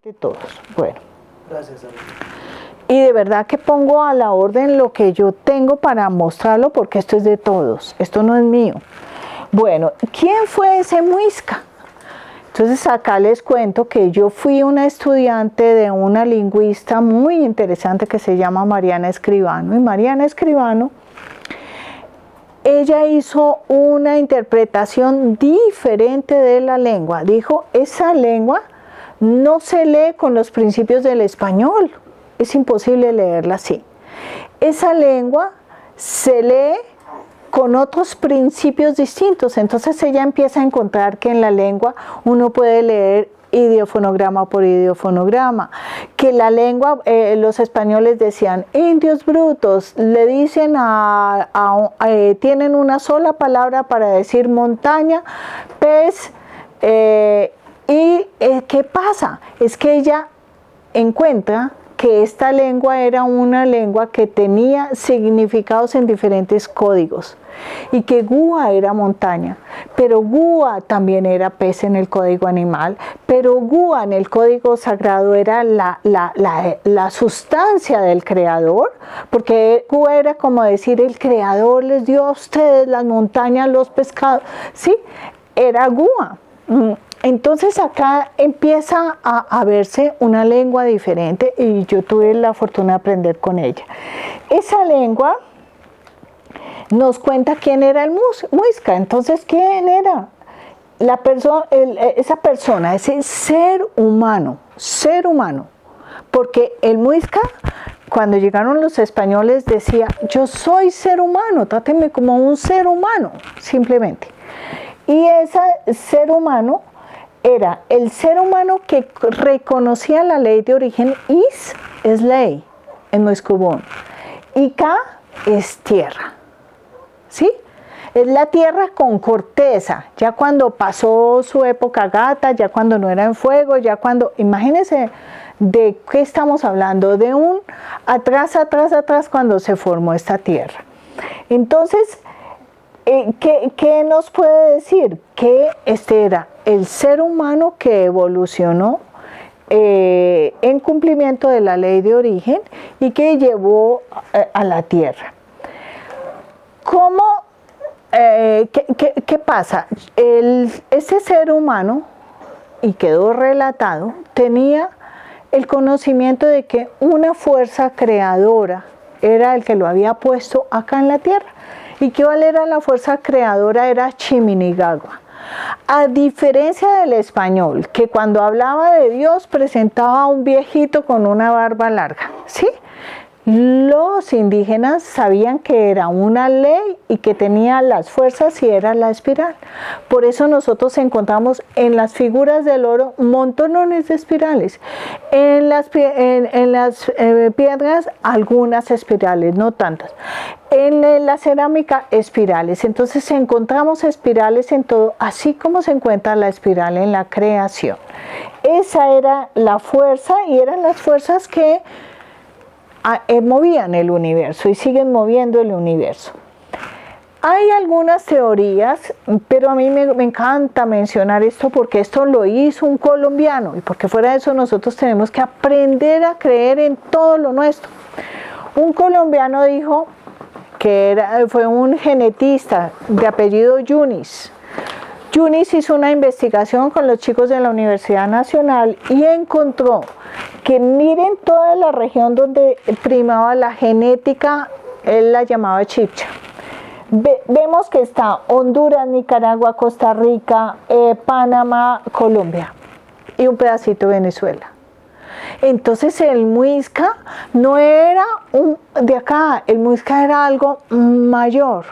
de todos. Bueno. Gracias, amigo. Y de verdad que pongo a la orden lo que yo tengo para mostrarlo, porque esto es de todos, esto no es mío. Bueno, ¿quién fue ese Muisca? Entonces acá les cuento que yo fui una estudiante de una lingüista muy interesante que se llama Mariana Escribano. Y Mariana Escribano, ella hizo una interpretación diferente de la lengua. Dijo, esa lengua no se lee con los principios del español. Es imposible leerla así. Esa lengua se lee con otros principios distintos. Entonces ella empieza a encontrar que en la lengua uno puede leer idiofonograma por idiofonograma, que la lengua, los españoles decían, indios brutos, le dicen tienen una sola palabra para decir montaña, pez, ¿qué pasa? Es que ella encuentra que esta lengua era una lengua que tenía significados en diferentes códigos y que Gua era montaña, pero Gua también era pez en el código animal, pero Gua en el código sagrado era la sustancia del creador, porque Gua era como decir el creador les dio a ustedes las montañas, los pescados, ¿sí? Era Gua. Entonces acá empieza a verse una lengua diferente y yo tuve la fortuna de aprender con ella. Esa lengua nos cuenta quién era el Muisca. Entonces, ¿quién era? Esa persona, ese ser humano, porque el Muisca, cuando llegaron los españoles, decía, yo soy ser humano, tráteme como un ser humano, simplemente. Y ese ser humano era el ser humano que reconocía la ley de origen. Is es ley en Muiscubón y Ka es tierra, ¿sí? Es la tierra con corteza, ya cuando pasó su época gata, ya cuando no era en fuego, ya cuando, imagínense de qué estamos hablando, de un atrás cuando se formó esta tierra. Entonces, ¿qué nos puede decir? Que este era el ser humano que evolucionó en cumplimiento de la ley de origen y que llevó a la tierra. ¿Qué pasa? Ese ser humano, y quedó relatado, tenía el conocimiento de que una fuerza creadora era el que lo había puesto acá en la tierra. ¿Y qué era la fuerza creadora? Era Chiminigagua. A diferencia del español, que cuando hablaba de Dios presentaba a un viejito con una barba larga, ¿sí? Los indígenas sabían que era una ley y que tenía las fuerzas y era la espiral. Por eso nosotros encontramos en las figuras del oro montones de espirales. En las piedras algunas espirales, no tantas. En la cerámica espirales. Entonces encontramos espirales en todo, así como se encuentra la espiral en la creación. Esa era la fuerza y eran las fuerzas que movían el universo y siguen moviendo el universo. Hay algunas teorías, pero a mí me encanta mencionar esto porque esto lo hizo un colombiano y porque fuera de eso nosotros tenemos que aprender a creer en todo lo nuestro. Un colombiano dijo que fue un genetista de apellido Yunis. Yunis hizo una investigación con los chicos de la Universidad Nacional y encontró que miren toda la región donde primaba la genética, él la llamaba Chibcha. Vemos que está Honduras, Nicaragua, Costa Rica, Panamá, Colombia y un pedacito de Venezuela. Entonces el Muisca no era de acá, el Muisca era algo mayor,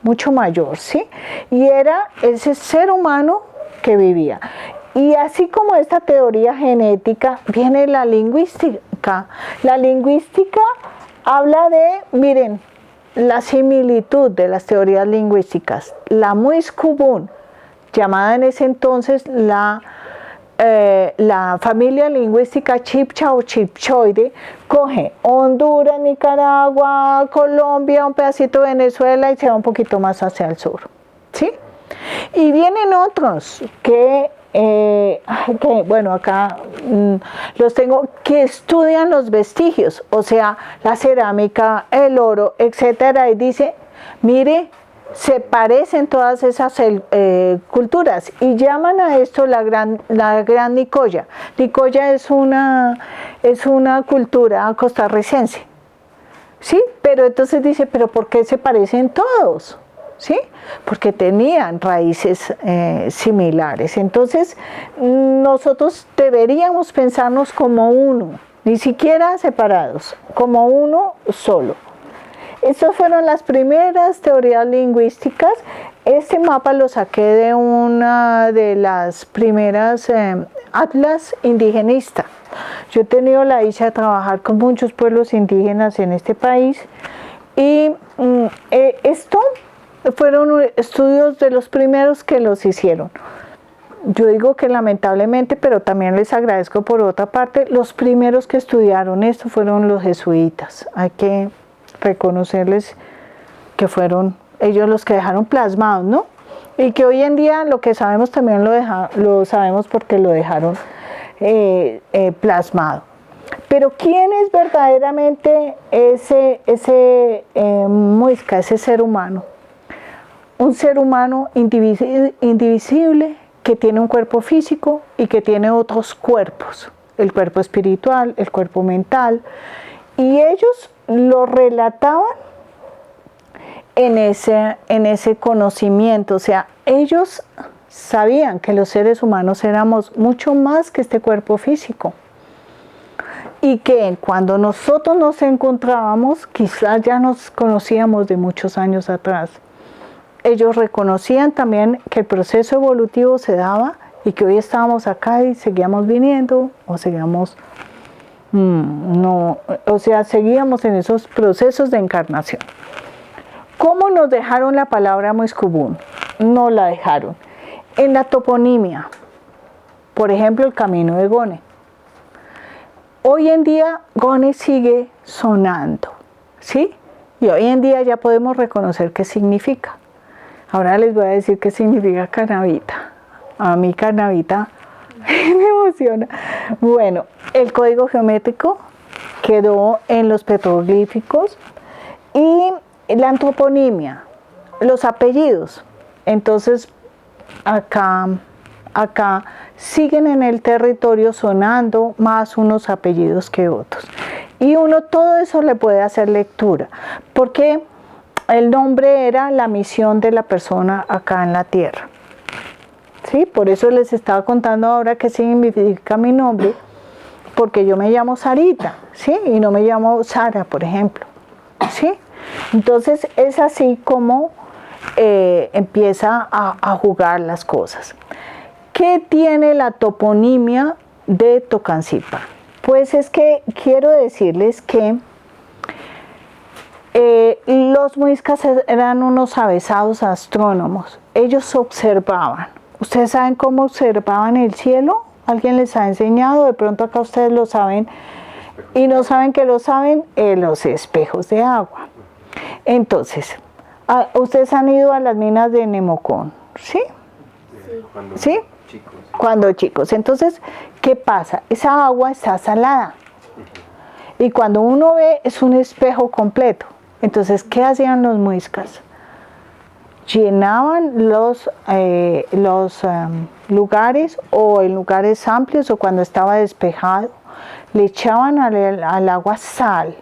mucho mayor, ¿sí? Y era ese ser humano que vivía. Y así como esta teoría genética, viene la lingüística. La lingüística habla de, miren, la similitud de las teorías lingüísticas. La Muiscubún, llamada en ese entonces la familia lingüística chibcha o chibchoide, coge Honduras, Nicaragua, Colombia, un pedacito de Venezuela y se va un poquito más hacia el sur, ¿sí? Y vienen otros que bueno, acá los tengo, que estudian los vestigios, o sea, la cerámica, el oro, etcétera, y dice, mire, se parecen todas esas culturas y llaman a esto la gran Nicoya. Nicoya es una cultura costarricense, ¿sí? Pero entonces dice, ¿pero por qué se parecen todos? ¿Sí? Porque tenían raíces similares. Entonces, nosotros deberíamos pensarnos como uno, ni siquiera separados, como uno solo. Estas fueron las primeras teorías lingüísticas. Este mapa lo saqué de una de las primeras atlas indigenista. Yo he tenido la dicha de trabajar con muchos pueblos indígenas en este país y esto fueron estudios de los primeros que los hicieron. Yo digo que lamentablemente, pero también les agradezco por otra parte, los primeros que estudiaron esto fueron los jesuitas. Hay que reconocerles que fueron ellos los que dejaron plasmados, ¿no? Y que hoy en día lo que sabemos también lo sabemos porque lo dejaron plasmado. Pero ¿quién es verdaderamente ese Muisca, ese ser humano? Un ser humano indivisible que tiene un cuerpo físico y que tiene otros cuerpos, el cuerpo espiritual, el cuerpo mental, y ellos lo relataban en ese conocimiento, o sea, ellos sabían que los seres humanos éramos mucho más que este cuerpo físico y que cuando nosotros nos encontrábamos, quizás ya nos conocíamos de muchos años atrás. Ellos reconocían también que el proceso evolutivo se daba y que hoy estábamos acá y seguíamos viniendo o seguíamos seguíamos en esos procesos de encarnación. ¿Cómo nos dejaron la palabra Muiscubún? No la dejaron. En la toponimia, por ejemplo, el camino de Gone. Hoy en día Gone sigue sonando, ¿sí? Y hoy en día ya podemos reconocer qué significa. Ahora les voy a decir qué significa Canavita. A mí Canavita me emociona. Bueno, el código geométrico quedó en los petroglíficos y la toponimia, los apellidos. Entonces, acá siguen en el territorio sonando más unos apellidos que otros. Y uno todo eso le puede hacer lectura, porque el nombre era la misión de la persona acá en la tierra. ¿Sí? Por eso les estaba contando ahora qué significa mi nombre, porque yo me llamo Sarita, ¿sí? Y no me llamo Sara, por ejemplo, ¿sí? Entonces es así como empieza a jugar las cosas. ¿Qué tiene la toponimia de Tocancipá? Pues es que quiero decirles que los muiscas eran unos avesados astrónomos. Ellos observaban. ¿Ustedes saben cómo observaban el cielo? ¿Alguien les ha enseñado? De pronto acá ustedes lo saben y no saben que lo saben, los espejos de agua. Entonces, ustedes han ido a las minas de Nemocón, ¿sí? ¿Sí? Chicos. Cuando chicos. Entonces, ¿qué pasa? Esa agua está salada. Y cuando uno ve, es un espejo completo. Entonces, ¿qué hacían los muiscas? Llenaban los lugares o en lugares amplios o cuando estaba despejado, le echaban al agua sal.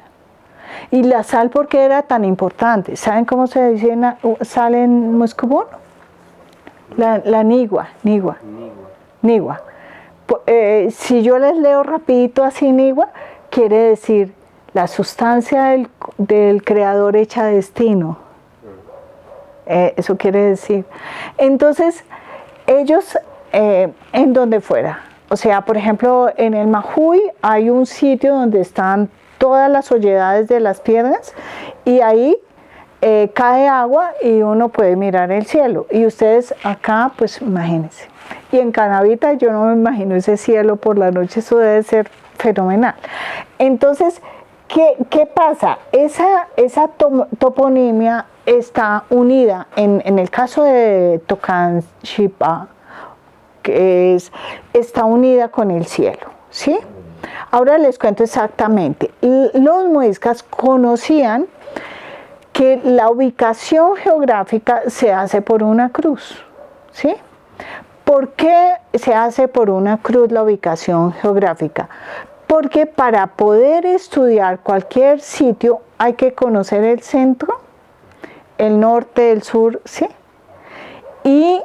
Y la sal, ¿por qué era tan importante? ¿Saben cómo se dice sal en Muiscubún? La nigua. Si yo les leo rapidito así nigua, quiere decir la sustancia del creador hecha destino. Eso quiere decir. Entonces, ellos, en donde fuera, o sea, por ejemplo, en el Majuy hay un sitio donde están todas las hoyedades de las piedras y ahí cae agua y uno puede mirar el cielo. Y ustedes acá, pues imagínense. Y en Canavita yo no me imagino ese cielo por la noche, eso debe ser fenomenal. Entonces, ¿qué pasa? Esa toponimia está unida, en el caso de Tocancipá, que está unida con el cielo, ¿sí? Ahora les cuento exactamente. Los muiscas conocían que la ubicación geográfica se hace por una cruz, ¿sí? ¿Por qué se hace por una cruz la ubicación geográfica? Porque para poder estudiar cualquier sitio hay que conocer el centro, el norte, el sur, ¿sí? Y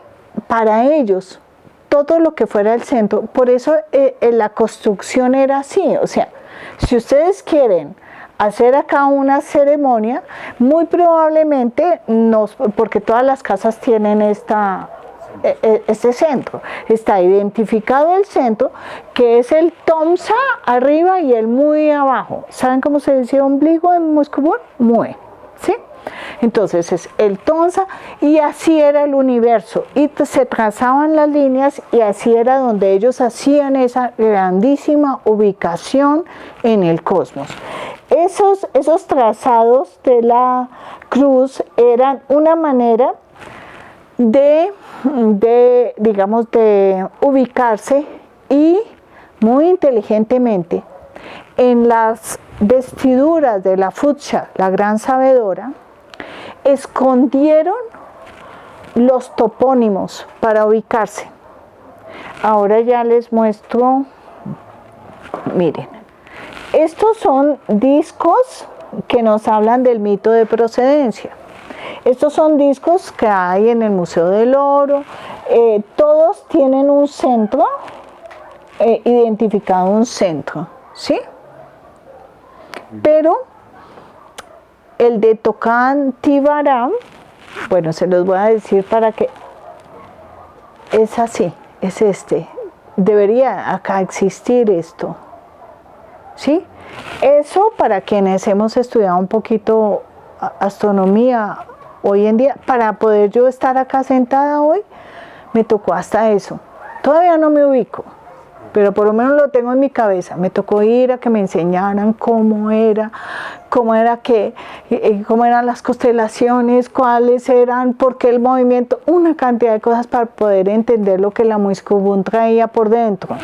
para ellos, todo lo que fuera el centro, por eso la construcción era así, o sea, si ustedes quieren hacer acá una ceremonia, muy probablemente, porque todas las casas tienen este centro, está identificado el centro, que es el tomsa arriba y el muy abajo. ¿Saben cómo se dice ombligo en moscovón? Mue, ¿sí? Entonces es el tomsa, y así era el universo, y se trazaban las líneas, y así era donde ellos hacían esa grandísima ubicación en el cosmos. Esos trazados de la cruz eran una manera digamos, de ubicarse, y muy inteligentemente en las vestiduras de la futsha, la gran sabedora, escondieron los topónimos para ubicarse. Ahora ya les muestro, miren, estos son discos que nos hablan del mito de procedencia. Estos son discos que hay en el Museo del Oro, todos tienen un centro, identificado un centro, ¿sí? Pero el de Tocan-Tibaram, bueno, se los voy a decir para que, es así, es este, debería acá existir esto, ¿sí? Eso, para quienes hemos estudiado un poquito astronomía hoy en día, para poder yo estar acá sentada hoy, me tocó hasta eso. Todavía no me ubico, pero por lo menos lo tengo en mi cabeza. Me tocó ir a que me enseñaran cómo eran las constelaciones, cuáles eran, por qué el movimiento, una cantidad de cosas para poder entender lo que la Muiscubún traía por dentro.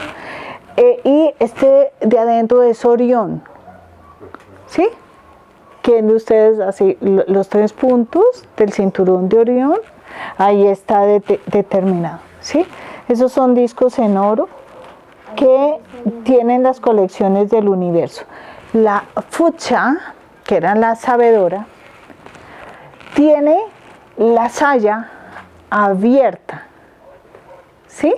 Y este de adentro es Orión, ¿sí? ¿Quién de ustedes, así, los 3 puntos del cinturón de Orión? Ahí está determinado, ¿sí? Esos son discos en oro que tienen las colecciones del universo. La futsha, que era la sabedora, tiene la saya abierta, ¿sí?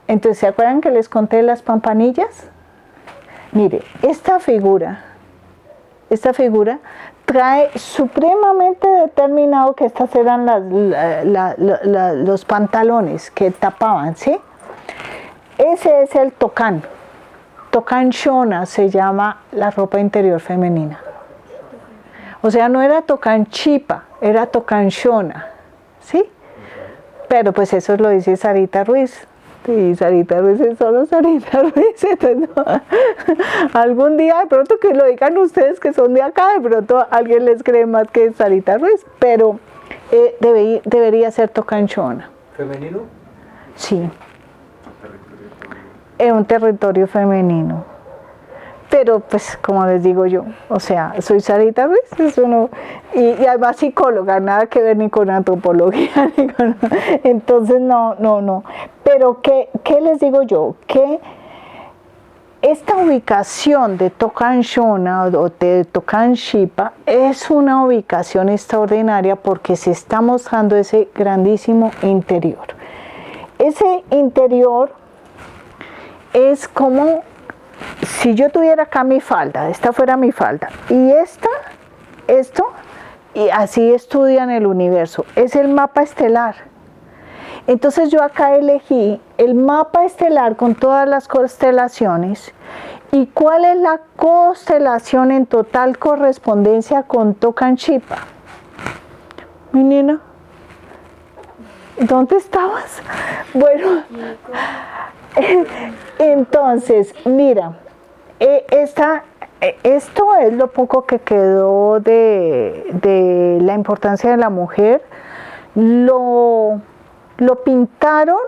Entonces, ¿se acuerdan que les conté las campanillas? Mire, esta figura trae supremamente determinado que estas eran los pantalones que tapaban, ¿sí? Ese es el tocan. Tocan shona se llama la ropa interior femenina. O sea, no era tocan chipa, era tocan shona, ¿sí? Pero pues eso lo dice Sarita Ruiz. Sí, Sarita Ruiz es solo Sarita Ruiz. Entonces, no. Algún día, de pronto, que lo digan ustedes que son de acá, de pronto alguien les cree más que Sarita Ruiz, pero debería ser tocanchona. ¿Femenino? Sí. Es un territorio femenino. Pero, pues, como les digo yo, o sea, soy Sarita Ruiz, eso no, y además psicóloga, nada que ver ni con antropología, entonces no. Pero, ¿qué les digo yo? Que esta ubicación de Tocan Shona o de Tocan Shipa es una ubicación extraordinaria porque se está mostrando ese grandísimo interior. Ese interior es como si yo tuviera acá mi falda, esta fuera mi falda, y esto, y así estudian el universo, es el mapa estelar. Entonces yo acá elegí el mapa estelar con todas las constelaciones, y cuál es la constelación en total correspondencia con Tocan Shipa. Mi nena, ¿dónde estabas? Bueno, entonces, mira, esto es lo poco que quedó de la importancia de la mujer. Lo pintaron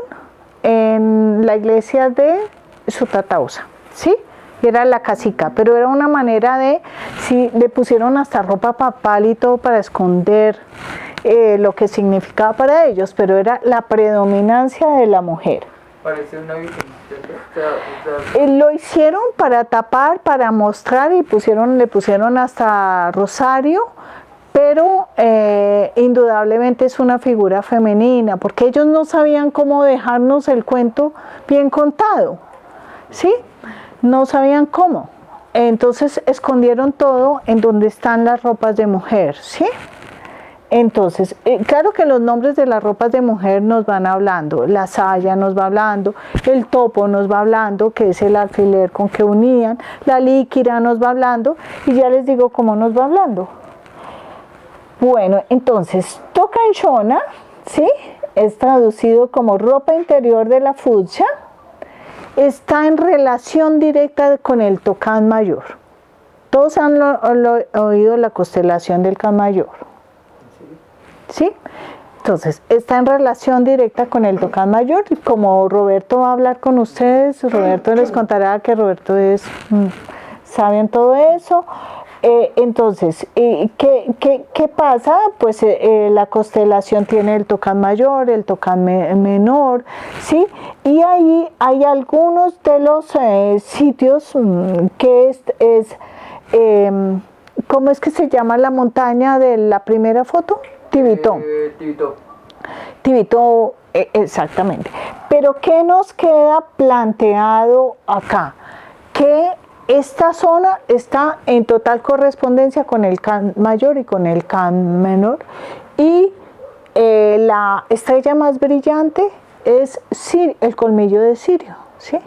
en la iglesia de Sutatausa, ¿sí? Era la casica, pero era una manera de, sí, le pusieron hasta ropa papal y todo para esconder lo que significaba para ellos, pero era la predominancia de la mujer. Parece una virgen. Lo hicieron para tapar, para mostrar y le pusieron hasta rosario, pero indudablemente es una figura femenina, porque ellos no sabían cómo dejarnos el cuento bien contado, ¿sí? No sabían cómo. Entonces escondieron todo en donde están las ropas de mujer, ¿sí? Entonces, claro que los nombres de las ropas de mujer nos van hablando, la saya nos va hablando, el topo nos va hablando, que es el alfiler con que unían, la líquira nos va hablando, y ya les digo cómo nos va hablando. Bueno, entonces, Tocan Shona, ¿sí? Es traducido como ropa interior de la fucsia, está en relación directa con el Tocan mayor. Todos han oído la constelación del Can mayor, ¿sí? Entonces, está en relación directa con el Tocan mayor. Como Roberto va a hablar con ustedes, Roberto les contará que Roberto sabe en todo eso. Entonces, ¿qué pasa? Pues la constelación tiene el Tocan mayor, el Tocan menor, ¿sí? Y ahí hay algunos de los sitios que ¿cómo es que se llama la montaña de la primera foto? Tibito. Tibito, exactamente. Pero ¿qué nos queda planteado acá? Que esta zona está en total correspondencia con el Can mayor y con el Can menor, y la estrella más brillante es el colmillo de Sirio, ¿sí?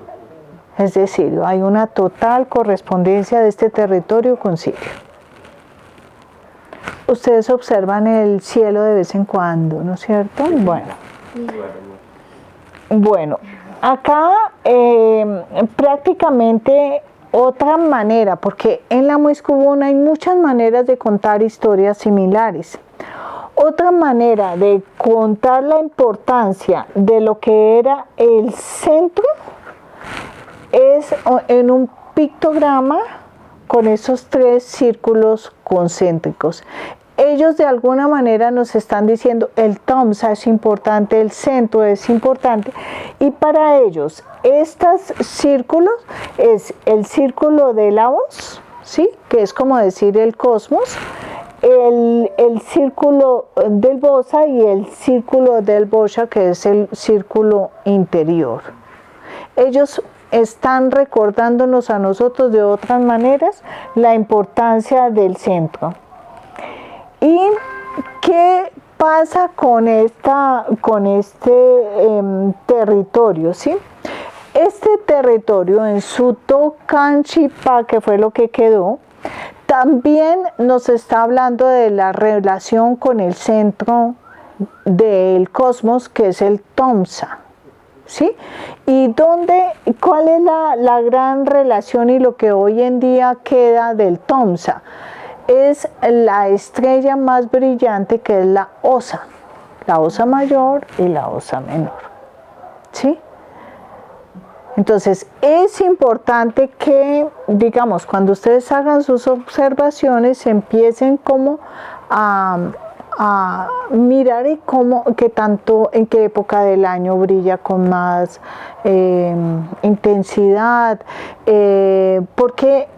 Es de Sirio. Hay una total correspondencia de este territorio con Sirio. Ustedes observan el cielo de vez en cuando, ¿no es cierto? Bueno, acá prácticamente otra manera, porque en la Muiscubuna hay muchas maneras de contar historias similares. Otra manera de contar la importancia de lo que era el centro es en un pictograma con esos 3 círculos concéntricos. Ellos de alguna manera nos están diciendo el Tomsa es importante, el centro es importante, y para ellos estos círculos es el círculo de Lavos, ¿sí? Que es como decir el cosmos, el círculo del Bosa y el círculo del Bosha, que es el círculo interior. Ellos están recordándonos a nosotros de otras maneras la importancia del centro. ¿Y qué pasa con este territorio? ¿Sí? Este territorio en su Tocan Chipa, que fue lo que quedó, también nos está hablando de la relación con el centro del cosmos, que es el Tomsa. ¿Sí? ¿Y cuál es la gran relación y lo que hoy en día queda del Tomsa? Es la estrella más brillante, que es la Osa mayor y la Osa menor, ¿sí? Entonces es importante que, digamos, cuando ustedes hagan sus observaciones, empiecen como a mirar y en qué época del año brilla con más intensidad, porque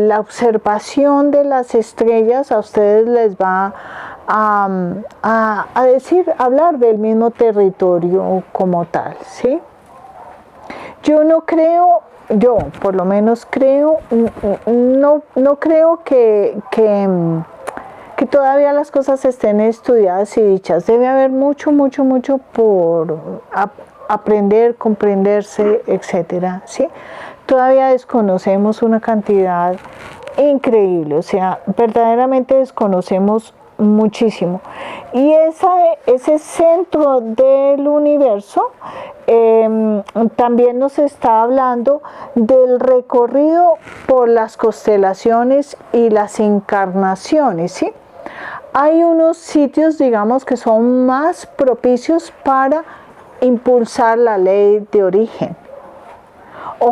la observación de las estrellas a ustedes les va a hablar del mismo territorio como tal, ¿sí? Yo por lo menos creo, no creo que todavía las cosas estén estudiadas y dichas. Debe haber mucho por aprender, comprenderse, etcétera, ¿sí? Todavía desconocemos una cantidad increíble, o sea, verdaderamente desconocemos muchísimo. Y ese centro del universo también nos está hablando del recorrido por las constelaciones y las encarnaciones, ¿sí? Hay unos sitios, digamos, que son más propicios para impulsar la ley de origen.